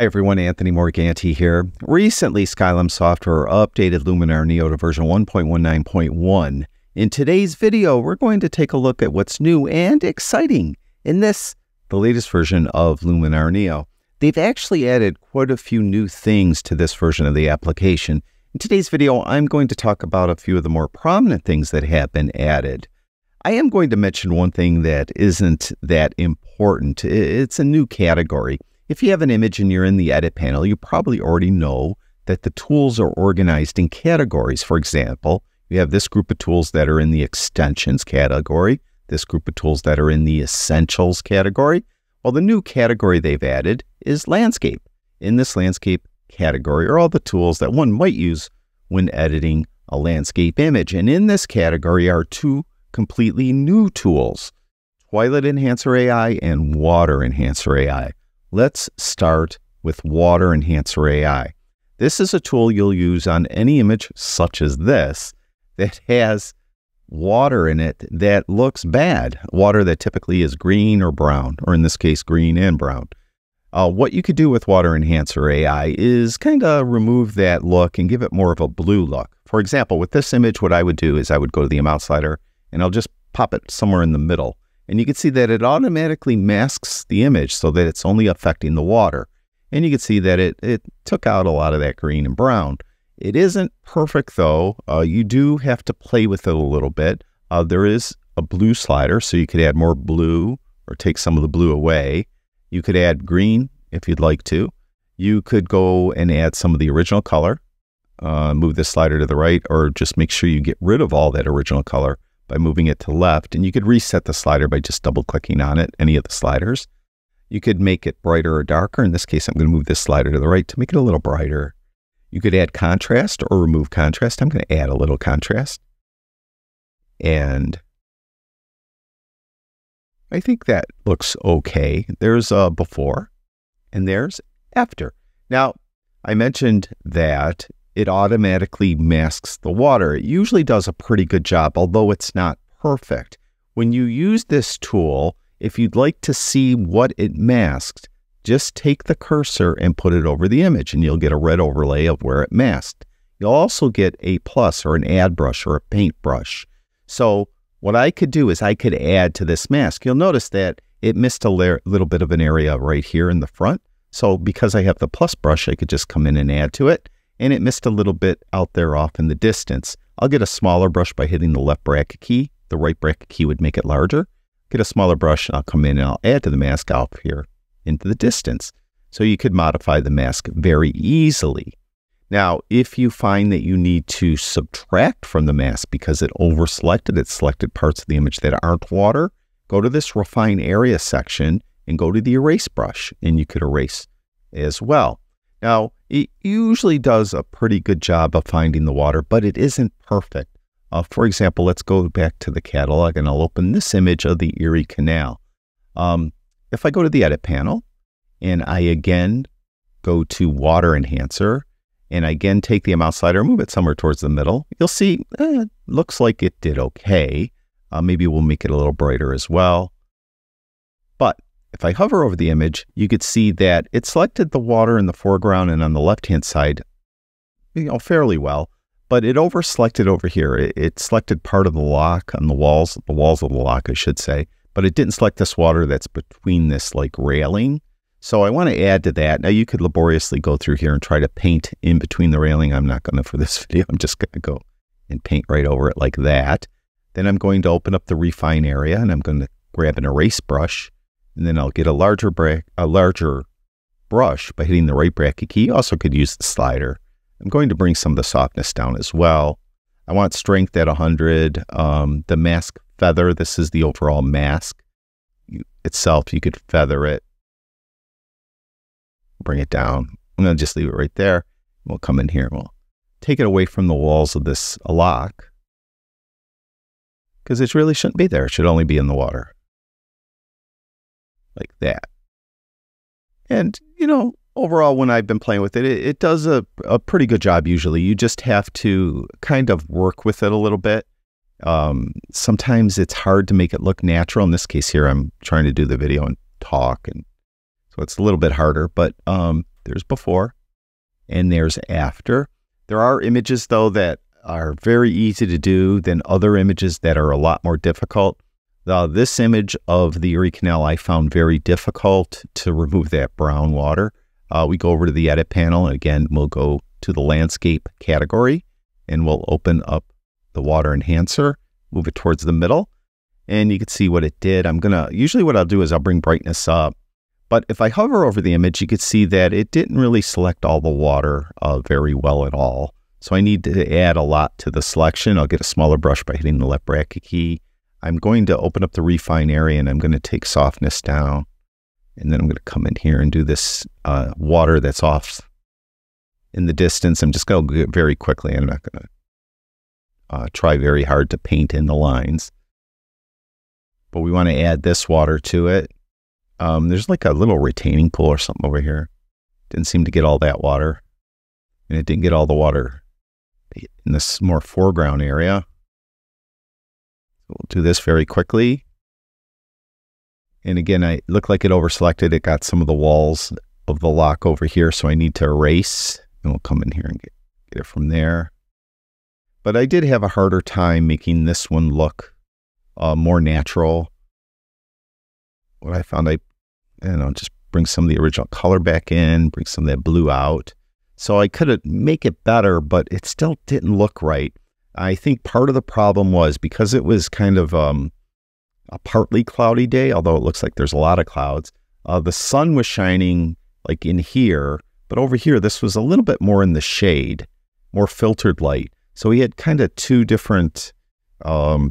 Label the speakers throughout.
Speaker 1: Hi everyone, Anthony Morganti here. Recently, Skylum Software updated Luminar Neo to version 1.19.1. In today's video, we're going to take a look at what's new and exciting in the latest version of Luminar Neo. They've actually added quite a few new things to this version of the application. In today's video, I'm going to talk about a few of the more prominent things that have been added. I am going to mention one thing that isn't that important. It's a new category. If you have an image and you're in the edit panel, you probably already know that the tools are organized in categories. For example, you have this group of tools that are in the extensions category, this group of tools that are in the essentials category. Well, the new category they've added is landscape. In this landscape category are all the tools that one might use when editing a landscape image. And in this category are two completely new tools, Twilight Enhancer AI and Water Enhancer AI. Let's start with Water Enhancer AI. This is a tool you'll use on any image such as this that has water in it that looks bad, water that typically is green or brown, or in this case, green and brown. What you could do with Water Enhancer AI is kind of remove that look and give it more of a blue look. For example, with this image, what I would do is I would go to the amount slider and I'll just pop it somewhere in the middle. And you can see that it automatically masks the image so that it's only affecting the water. And you can see that it took out a lot of that green and brown. It isn't perfect though. You do have to play with it a little bit. There is a blue slider, so you could add more blue or take some of the blue away. You could add green if you'd like to. You could go and add some of the original color, move this slider to the right, or just make sure you get rid of all that original color by moving it to left. And you could reset the slider by just double clicking on it, any of the sliders. You could make it brighter or darker. In this case, I'm going to move this slider to the right to make it a little brighter. You could add contrast or remove contrast. I'm going to add a little contrast. And I think that looks okay. There's a before and there's after. Now, I mentioned that it automatically masks the water. It usually does a pretty good job, although it's not perfect. When you use this tool, if you'd like to see what it masked, just take the cursor and put it over the image and you'll get a red overlay of where it masked. You'll also get a plus or an add brush or a paint brush. So what I could do is I could add to this mask. You'll notice that it missed a little bit of an area right here in the front. So because I have the plus brush, I could just come in and add to it. And it missed a little bit out there off in the distance. I'll get a smaller brush by hitting the left bracket key. The right bracket key would make it larger. Get a smaller brush and I'll come in and I'll add to the mask out here into the distance. So you could modify the mask very easily. Now, if you find that you need to subtract from the mask because it overselected, it selected parts of the image that aren't water, go to this Refine Area section and go to the Erase brush and you could erase as well. Now, it usually does a pretty good job of finding the water, but it isn't perfect. For example, let's go back to the catalog and I'll open this image of the Erie Canal. If I go to the edit panel and I again go to Water Enhancer and I again take the amount slider and move it somewhere towards the middle, you'll see it looks like it did okay. Maybe we'll make it a little brighter as well. But if I hover over the image, you could see that it selected the water in the foreground and on the left-hand side, fairly well, but it over-selected over here. It selected part of the lock on the walls of the lock, I should say, but it didn't select this water that's between this like railing. So I want to add to that. Now you could laboriously go through here and try to paint in between the railing. I'm not going to for this video. I'm just going to go and paint right over it like that. Then I'm going to open up the Refine Area and I'm going to grab an Erase brush. And then I'll get a larger brush by hitting the right bracket key. You also could use the slider. I'm going to bring some of the softness down as well. I want strength at 100. The mask feather, this is the overall mask itself. You could feather it, bring it down. I'm going to just leave it right there. We'll come in here and we'll take it away from the walls of this lock because it really shouldn't be there. It should only be in the water. Like that. And, overall, when I've been playing with it, it does a pretty good job usually. You just have to kind of work with it a little bit. Sometimes it's hard to make it look natural. In this case here, I'm trying to do the video and talk, and so it's a little bit harder. But There's before and there's after. There are images, though, that are very easy to do than other images that are a lot more difficult. This image of the Erie Canal I found very difficult to remove that brown water. We go over to the edit panel, and again, we'll go to the landscape category, and we'll open up the water enhancer, move it towards the middle, and you can see what it did. Usually what I'll do is I'll bring brightness up, but if I hover over the image, you can see that it didn't really select all the water very well at all. So I need to add a lot to the selection. I'll get a smaller brush by hitting the left bracket key. I'm going to open up the refine area, and I'm going to take softness down. And then I'm going to come in here and do this water that's off in the distance. I'm just going to do it very quickly. I'm not going to try very hard to paint in the lines. But we want to add this water to it. There's like a little retaining pool or something over here. Didn't seem to get all that water. And it didn't get all the water in this more foreground area. We'll do this very quickly. And again, I look like it overselected. It got some of the walls of the lock over here, so I need to erase. And we'll come in here and get it from there. But I did have a harder time making this one look more natural. What I found, just bring some of the original color back in, bring some of that blue out. So I could make it better, but it still didn't look right. I think part of the problem was because it was kind of a partly cloudy day, although it looks like there's a lot of clouds. The sun was shining like in here, but over here, this was a little bit more in the shade, more filtered light. So we had kind of two different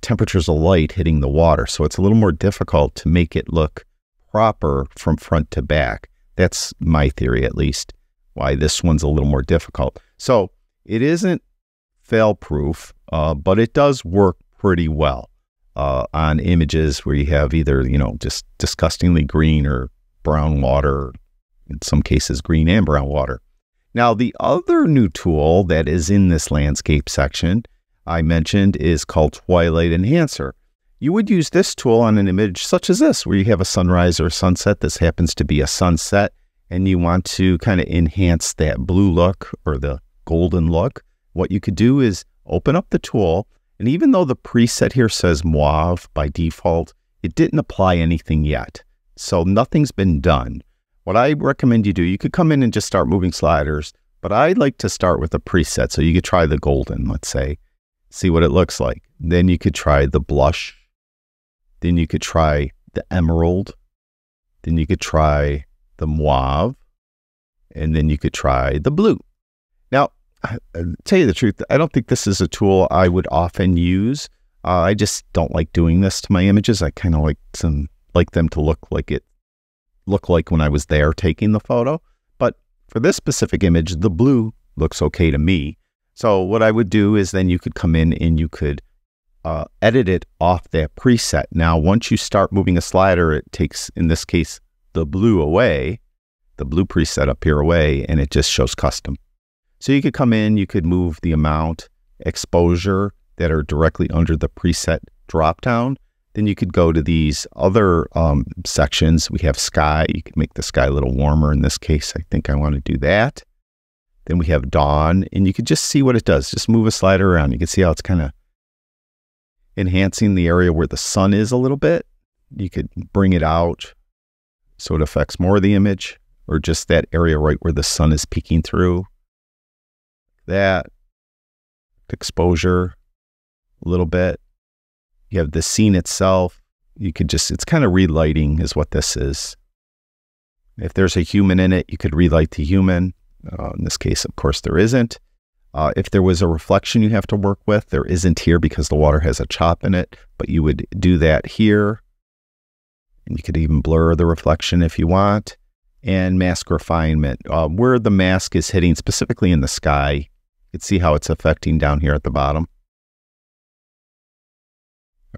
Speaker 1: temperatures of light hitting the water. So it's a little more difficult to make it look proper from front to back. That's my theory, at least, why this one's a little more difficult. So it isn't fail-proof, but it does work pretty well on images where you have either, just disgustingly green or brown water, in some cases green and brown water. Now, the other new tool that is in this landscape section I mentioned is called Twilight Enhancer. You would use this tool on an image such as this, where you have a sunrise or a sunset. This happens to be a sunset, and you want to kind of enhance that blue look or the golden look. What you could do is open up the tool, and even though the preset here says Mauve by default, it didn't apply anything yet. So nothing's been done. What I recommend you do, you could come in and just start moving sliders, but I like to start with a preset. So you could try the golden, let's say, see what it looks like. Then you could try the blush. Then you could try the emerald. Then you could try the mauve. And then you could try the blue. Now, I'll tell you the truth, I don't think this is a tool I would often use. I just don't like doing this to my images. I kind of like them to look like when I was there taking the photo. But for this specific image, the blue looks okay to me. So what I would do is then you could come in and you could edit it off that preset. Now, once you start moving a slider, it takes, in this case, the blue away, the blue preset up here away, and it just shows custom. So you could come in, you could move the amount, exposure that are directly under the preset dropdown. Then you could go to these other sections. We have sky. You could make the sky a little warmer. In this case, I think I want to do that. Then we have dawn, and you could just see what it does. Just move a slider around. You can see how it's kind of enhancing the area where the sun is a little bit. You could bring it out so it affects more of the image, or just that area right where the sun is peeking through. That exposure a little bit. You have the scene itself. You could just, it's kind of relighting is what this is. If there's a human in it, you could relight the human. In this case, of course, there isn't. If there was a reflection you have to work with, there isn't here because the water has a chop in it, but you would do that here. And you could even blur the reflection if you want. And mask refinement, where the mask is hitting specifically in the sky. You can see how it's affecting down here at the bottom.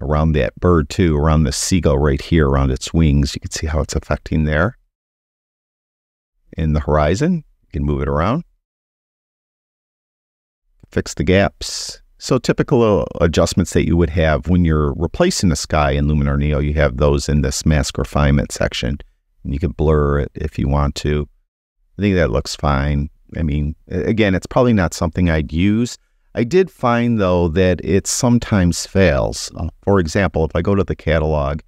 Speaker 1: Around that bird too, around the seagull right here, around its wings, you can see how it's affecting there. In the horizon, you can move it around. Fix the gaps. So typical adjustments that you would have when you're replacing the sky in Luminar Neo, you have those in this mask refinement section. And you can blur it if you want to. I think that looks fine. I mean, again, it's probably not something I'd use. I did find, though, that it sometimes fails. For example, if I go to the catalog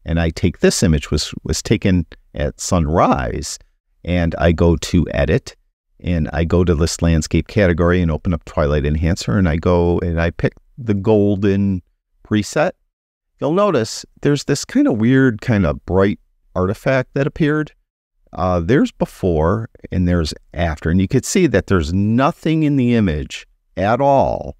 Speaker 1: and I take this image, was taken at sunrise, and I go to Edit, and I go to this landscape category and open up Twilight Enhancer, and I go and I pick the golden preset, you'll notice there's this kind of weird, kind of bright artifact that appeared. There's before and there's after, and you could see that there's nothing in the image at all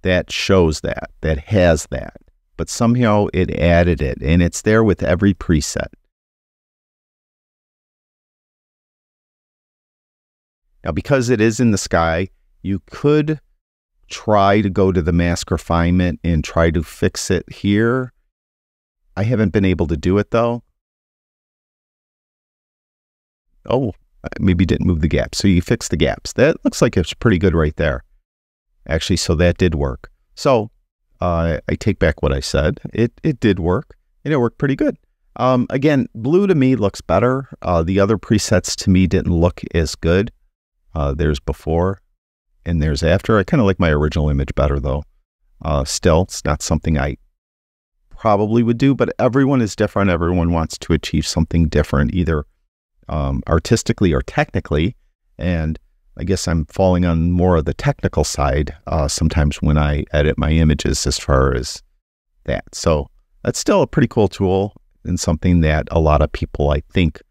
Speaker 1: that shows that has that, but somehow it added it, and it's there with every preset. Now, because it is in the sky, you could try to go to the mask refinement and try to fix it here. I haven't been able to do it, though. Oh, maybe didn't move the gaps. So you fix the gaps. That looks like it's pretty good right there. Actually, so that did work. So I take back what I said. It did work, and it worked pretty good. Again, blue to me looks better. The other presets to me didn't look as good. There's before and there's after. I kind of like my original image better, though. Still, it's not something I probably would do, but everyone is different. Everyone wants to achieve something different, either artistically or technically. And I guess I'm falling on more of the technical side sometimes when I edit my images as far as that. So that's still a pretty cool tool and something that a lot of people, I think,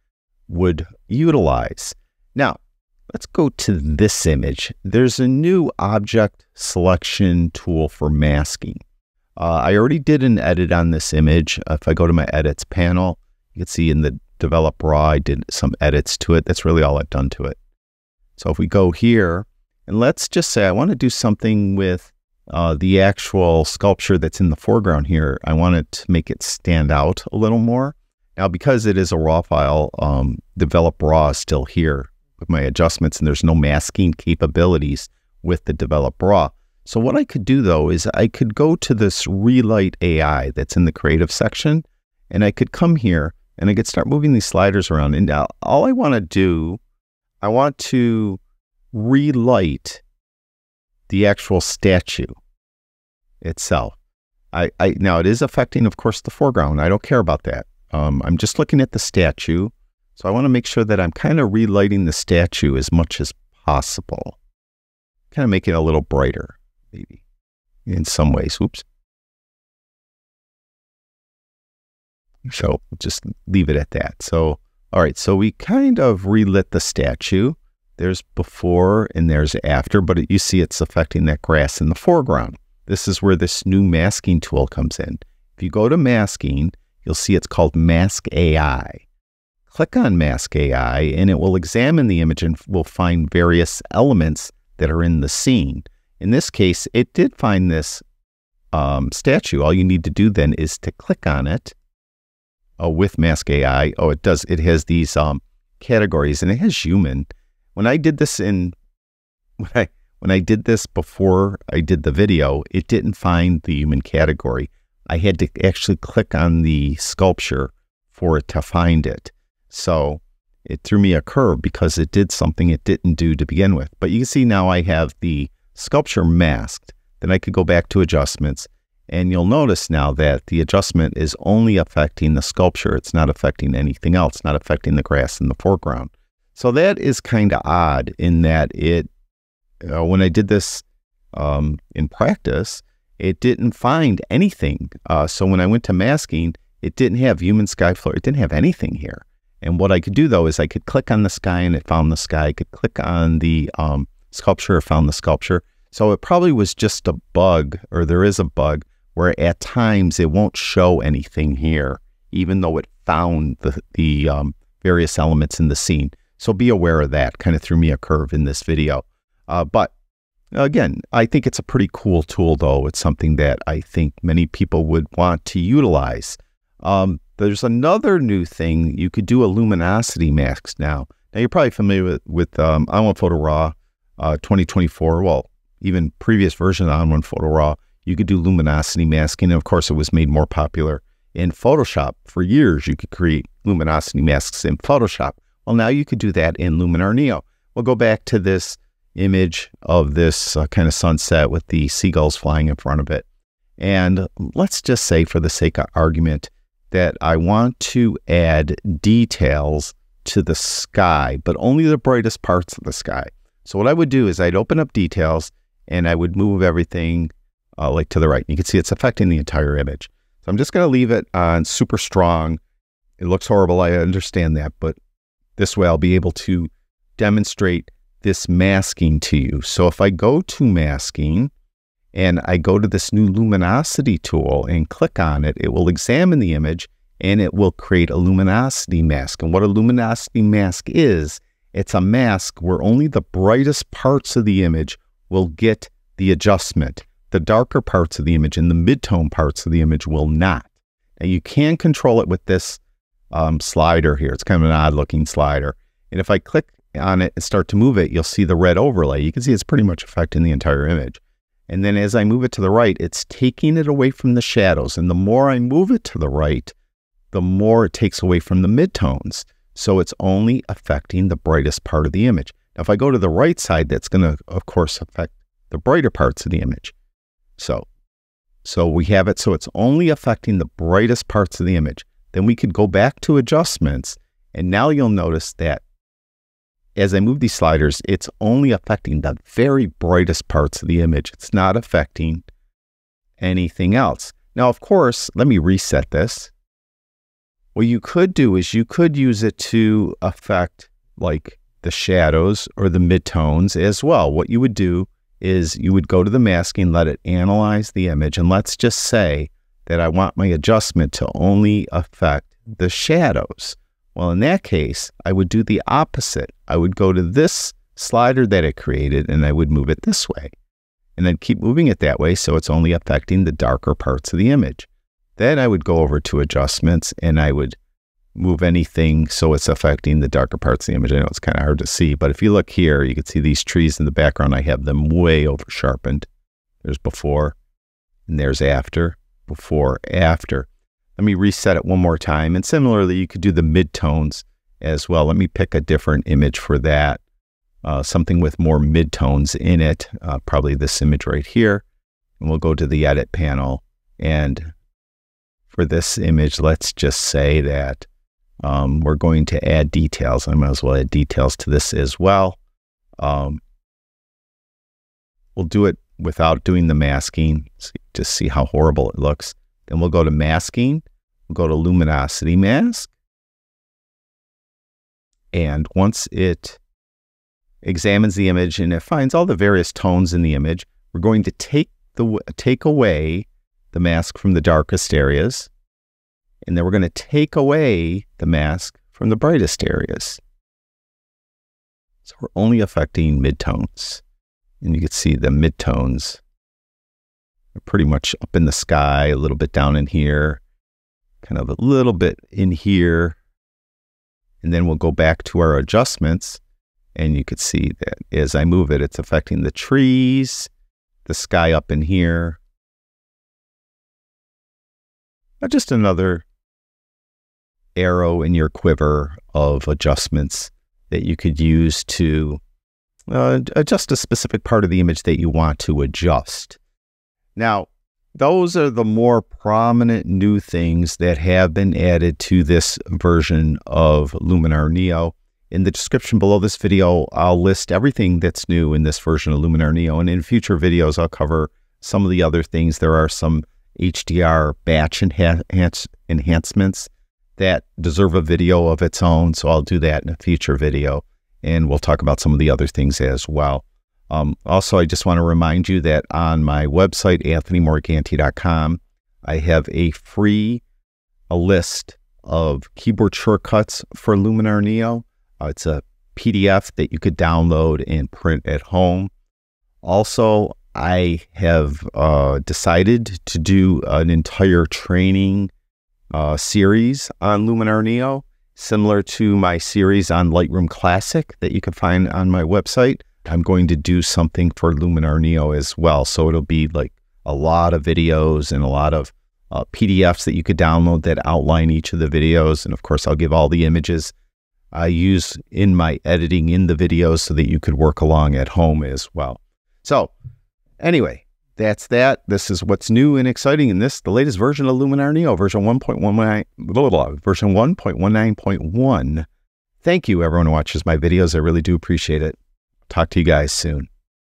Speaker 1: would utilize. Now, let's go to this image. There's a new object selection tool for masking. I already did an edit on this image. If I go to my edits panel, you can see in the develop raw, I did some edits to it. That's really all I've done to it. So if we go here, and let's just say I want to do something with the actual sculpture that's in the foreground here. I want it to make it stand out a little more. Now, because it is a raw file, develop raw is still here with my adjustments, and there's no masking capabilities with the develop raw. So what I could do, though, is I could go to this Relight AI that's in the creative section, and I could come here and I could start moving these sliders around. And now all I want to do, I want to relight the actual statue itself. Now it is affecting, of course, the foreground. I don't care about that. I'm just looking at the statue. So I want to make sure that I'm kind of relighting the statue as much as possible. Kind of make it a little brighter, maybe, in some ways. Oops. So just leave it at that. So, all right, so we kind of relit the statue. There's before and there's after, but you see it's affecting that grass in the foreground. This is where this new masking tool comes in. If you go to masking, you'll see it's called Mask AI. Click on Mask AI, and it will examine the image and will find various elements that are in the scene. In this case, it did find this statue. All you need to do then is to click on it with Mask AI. Oh, it does. It has these categories, and it has human. When I did this when I did this before I did the video, it didn't find the human category. I had to actually click on the sculpture for it to find it. So it threw me a curve because it did something it didn't do to begin with. But you can see now I have the sculpture masked. Then I could go back to adjustments, and you'll notice now that the adjustment is only affecting the sculpture. It's not affecting anything else, not affecting the grass in the foreground. So that is kind of odd in that it, when I did this in practice, it didn't find anything. So when I went to masking, it didn't have human sky floor. It didn't have anything here. And what I could do, though, is I could click on the sky and it found the sky. I could click on the sculpture, it found the sculpture. So it probably was just a bug, or there is a bug, where at times it won't show anything here, even though it found the various elements in the scene. So be aware of that. Kind of threw me a curve in this video. But again, I think it's a pretty cool tool, though. It's something that I think many people would want to utilize. There's another new thing. You could do a luminosity mask now. Now, you're probably familiar with ON1 Photo Raw 2024. Well, even previous version of ON1 Photo Raw, you could do luminosity masking. And of course, it was made more popular in Photoshop. For years, you could create luminosity masks in Photoshop. Well, now you could do that in Luminar Neo. We'll go back to this image of this kind of sunset with the seagulls flying in front of it. And let's just say, for the sake of argument, that I want to add details to the sky, but only the brightest parts of the sky. So what I would do is I'd open up details and I would move everything like to the right. You can see it's affecting the entire image. So I'm just going to leave it on super strong. It looks horrible, I understand that, but this way I'll be able to demonstrate this masking to you. So if I go to masking and I go to this new luminosity tool and click on it, it will examine the image and it will create a luminosity mask. And what a luminosity mask is, it's a mask where only the brightest parts of the image will get the adjustment. The darker parts of the image and the mid-tone parts of the image will not. And you can control it with this slider here. It's kind of an odd looking slider. And if I click on it and start to move it, you'll see the red overlay. You can see it's pretty much affecting the entire image. And then as I move it to the right, it's taking it away from the shadows. And the more I move it to the right, the more it takes away from the midtones. So it's only affecting the brightest part of the image. Now, if I go to the right side, that's going to, of course, affect the brighter parts of the image. So we have it so it's only affecting the brightest parts of the image. Then we could go back to adjustments, and now you'll notice that as I move these sliders, it's only affecting the very brightest parts of the image. It's not affecting anything else. Now, of course, let me reset this. What you could do is you could use it to affect like the shadows or the midtones as well. What you would do is you would go to the masking, let it analyze the image, and let's just say that I want my adjustment to only affect the shadows. Well, in that case, I would do the opposite. I would go to this slider that it created and I would move it this way. And then keep moving it that way so it's only affecting the darker parts of the image. Then I would go over to adjustments and I would move anything so it's affecting the darker parts of the image. I know it's kind of hard to see, but if you look here, you can see these trees in the background. I have them way over sharpened. There's before and there's after, before, after. Let me reset it one more time. And similarly, you could do the midtones as well. Let me pick a different image for that. Something with more midtones in it, probably this image right here. And we'll go to the edit panel. And for this image, let's just say that we're going to add details. I might as well add details to this as well. We'll do it without doing the masking, just see how horrible it looks. Then we'll go to masking, we'll go to luminosity mask. And once it examines the image and it finds all the various tones in the image, we're going to take away the mask from the darkest areas. And then we're going to take away the mask from the brightest areas. So we're only affecting midtones. And you can see the midtones are pretty much up in the sky, a little bit down in here, kind of a little bit in here. And then we'll go back to our adjustments. And you can see that as I move it, it's affecting the trees, the sky up in here. Just another arrow in your quiver of adjustments that you could use to adjust a specific part of the image that you want to adjust. Now, those are the more prominent new things that have been added to this version of Luminar Neo. In the description below this video, I'll list everything that's new in this version of Luminar Neo, and in future videos, I'll cover some of the other things. There are some HDR batch enhancements that deserve a video of its own, so I'll do that in a future video, and we'll talk about some of the other things as well. Also, I just want to remind you that on my website, anthonymorganti.com, I have a list of keyboard shortcuts for Luminar Neo. It's a PDF that you could download and print at home. Also, I have decided to do an entire training series on Luminar Neo, similar to my series on Lightroom Classic that you can find on my website. I'm going to do something for Luminar Neo as well. So it'll be like a lot of videos and a lot of PDFs that you could download that outline each of the videos. And of course, I'll give all the images I use in my editing in the videos so that you could work along at home as well. So anyway, that's that. This is what's new and exciting in the latest version of Luminar Neo, version 1.19.1. Thank you, everyone who watches my videos. I really do appreciate it. Talk to you guys soon.